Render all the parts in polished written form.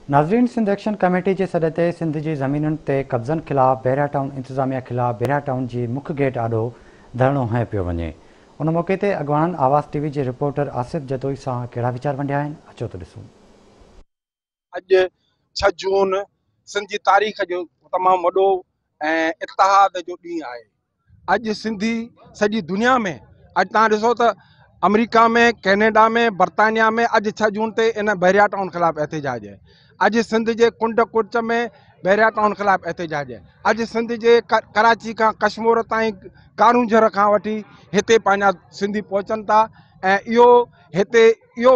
नाज़रीन, Sindh action committee के सॾ ते सिंध जी ज़मीनुनि ते कब्ज़नि ख़िलाफ़ बहिरिया टाउन इंतिज़ामिया ख़िलाफ़ बहिरिया टाउन जी मुख्य गेट आॾो धरणो हंयो पियो वञे। उन मौक़े ते अॻवाननि आवाज़ टीवी जे रिपोर्टर आसिफ़ जदोई सां कहिड़ा वीचार वंडिया आहिनि, अचो त ॾिसूं। अॼु 6 जून सिंध जी तारीख़ जो तमामु वॾो ऐं इतिहाद जो ॾींहुं आहे। अॼु सिंधी सॼी दुनिया में, अॼु तव्हां ॾिसो त अमेरिका में, कैनेडा में, बर्तानिया में अॼु 6 जून ते इन बहिरिया टाउन ख़िलाफ़ु एहतिजाज आहे। अॼु सिंध जे कुंड कुर्च में बहिरिया टाउन ख़िलाफ़ु एहतिजाज आहे। अॼु सिंध जे कराची खां कश्मीर ताईं कारूंझर खां वठी हिते पंहिंजा सिंधी पहुचनि था ऐं इहो हिते इहो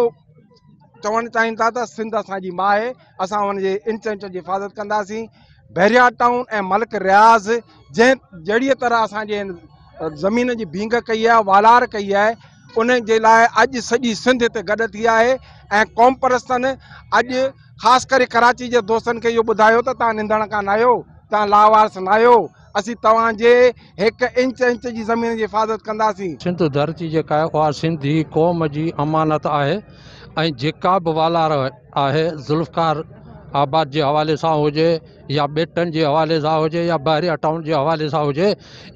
चवणु चाहिनि था त सिंध असांजी माउ आहे, असां हुनजे इंच इंच जी हिफ़ाज़त कंदासीं। बहिरिया टाउन ऐं मलिक रियाज़ जहिड़ीअ तरह असांजे ज़मीन जी भींग कई आहे, वालार कई आहे, उन जे लाइ अॼु सॼी सिंध हिते गॾु थी आहे। ऐं क़ौम परस्तनि अॼु ख़ासि करे कराची जे दोस्तनि खे इहो ॿुधायो त तव्हां निंदण कान आहियो, तव्हां लावारस न आहियो, असीं तव्हांजे हिकु इंच इंच जी ज़मीन जी हिफ़ाज़त कंदासीं। सिंध धरती जेका आहे उहा सिंधी क़ौम जी अमानत आहे ऐं जेका बि वालार आहे, ज़ुल्फ़कार आबाद जे हवाले सां हुजे या बेटनि जे हवाले सां हुजे या बहिरिया टाउन जे हवाले सां हुजे,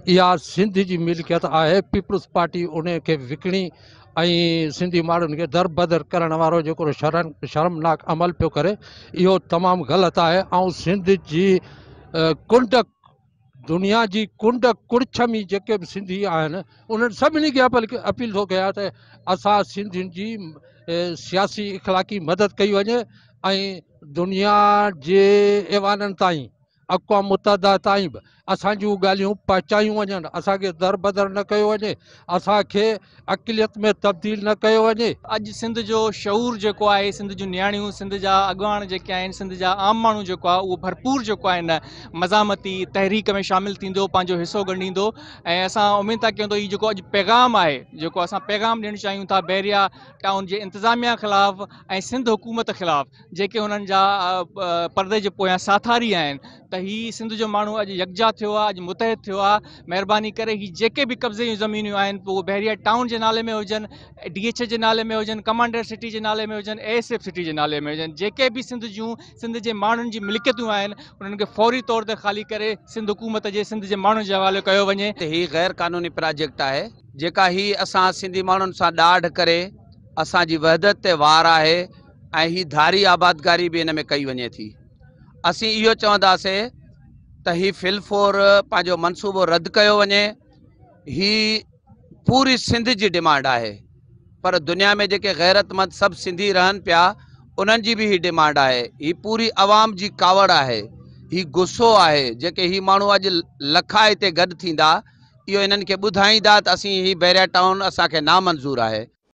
इहा सिंध जी मिल्कियत आहे। पीपुल्स पार्टी उन खे विकिणी ऐं सिंधी माण्हुनि खे दर बदर करण वारो जेको शर्मनाक अमल पियो करे, इहो तमामु ग़लति आहे। ऐं सिंध जी कुंड दुनिया जी कुंड कुड़छ में जेके बि सिंधी आहिनि उन्हनि सभिनी खे अपील थो कयां त असां सिंधियुनि जी सियासी इख़लाक़ी मदद कई वञे ऐं दुनिया जे ऐवाननि ताईं, अक़वाम मुतहदा ताईं बि असांजूं ॻाल्हियूं पहुचायूं वञनि। असांखे दर बदर न कयो वञे, असांखे अक़लियत में तब्दील न कयो वञे। अॼु सिंध जो शऊर जेको आहे, सिंध जूं नियाणियूं, सिंध जा अॻवान जेके आहिनि, सिंध जा आम माण्हू जेको आहे उहो भरपूर जेको आहे हिन मज़ामती तहरीक में शामिलु थींदो, पंहिंजो हिसो ॻंढींदो। ऐं असां उमेद था कयूं त हीउ जेको अॼु पैगाम आहे, जेको असां पैगाम ॾियणु चाहियूं था बहिरिया टाउन जे इंतिज़ामिया ख़िलाफ़ु ऐं सिंध हुकूमत ख़िलाफ़ु जेके हुननि जा परदे जे पोयां साथारी आहिनि, त हीअ सिंध जो माण्हू अॼु यकजा थियो आहे, अॼु मुतहिद थियो आहे। महिरबानी करे हीअ जेके बि कब्ज़े जूं ज़मीनियूं आहिनि, पोइ बहिरिया टाउन जे नाले में हुजनि, DH जे नाले में हुजनि, कमांडर सिटी जे नाले में हुजनि, ASF सिटी जे नाले में हुजनि, जेके बि सिंध जे माण्हुनि जी मिल्कियतूं आहिनि उन्हनि खे फौरी तौर ते ख़ाली करे सिंध हुकूमत जे, सिंध जे माण्हुनि जे हवाले कयो वञे। ही गैर कानूनी प्रोजेक्ट आहे जेका ही असां सिंधी माण्हुनि सां ॾाढ करे असांजी वहदत ते वार आहे ऐं ही धारी आबादकारी बि इन में कई वञे थी। असीं इहो चवंदासीं त ही फिलफोर पंहिंजो मनसूबो रद्द कयो वञे। ही पूरी सिंध जी डिमांड आहे, पर दुनिया में जेके गैरतमंद सभु सिंधी रहनि पिया उन्हनि जी बि ही डिमांड आहे। ही पूरी आवाम जी कावड़ आहे, ही गुस्सो आहे। जेके ही माण्हू अॼु लखा हिते गॾु थींदा, इहो इन्हनि खे ॿुधाईंदा त असीं ही बहिरिया टाउन असांखे नामंज़ूर आहे।